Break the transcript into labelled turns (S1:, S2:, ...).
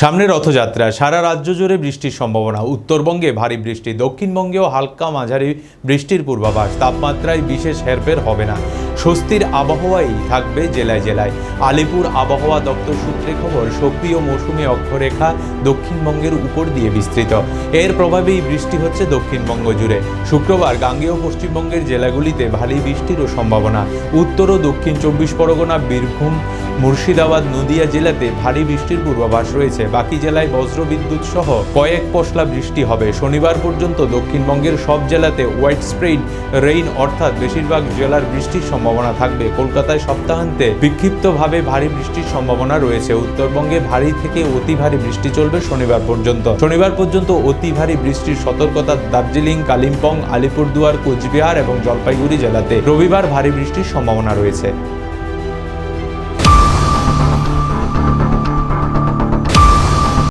S1: সামনে রথযাত্রা, সারা রাজ্য জুড়ে বৃষ্টির সম্ভাবনা। উত্তরবঙ্গে ভারী বৃষ্টি, দক্ষিণবঙ্গেও হালকা মাঝারি বৃষ্টির পূর্বাভাস। তাপমাত্রায় বিশেষ হেরফের হবে না, স্বস্তির আবহাওয়াই থাকবে জেলায় জেলায়। আলিপুর আবহাওয়া দপ্তর সূত্রে খবর, সক্রিয় মৌসুমী অক্ষরেখা দক্ষিণবঙ্গের উপর দিয়ে বিস্তৃত। এর প্রভাবেই বৃষ্টি হচ্ছে দক্ষিণবঙ্গ জুড়ে। শুক্রবার গাঙ্গেয় পশ্চিমবঙ্গের জেলাগুলিতে ভারী বৃষ্টিরও সম্ভাবনা। উত্তর ও দক্ষিণ 24 পরগনা, বীরভূম, মুর্শিদাবাদ, নদিয়া জেলাতে ভারী বৃষ্টির পূর্বাভাস রয়েছে। বাকি জেলায় বজ্রবিদ্যুৎ সহ কয়েক পশলা বৃষ্টি হবে। শনিবার পর্যন্ত দক্ষিণবঙ্গের সব জেলাতে হোয়াইট স্প্রেড রেইন অর্থাৎ বেশিরভাগ জেলার বৃষ্টির সম্ভাবনা থাকবে। কলকাতায় সপ্তাহান্তে বিক্ষিপ্তভাবে ভারী বৃষ্টির সম্ভাবনা রয়েছে। উত্তরবঙ্গে ভারী থেকে অতি ভারী বৃষ্টি চলবে শনিবার পর্যন্ত। অতি ভারী বৃষ্টির সতর্কতা দার্জিলিং, কালিম্পং, আলিপুরদুয়ার, কোচবিহার এবং জলপাইগুড়ি জেলাতে। রবিবার ভারী বৃষ্টির সম্ভাবনা রয়েছে।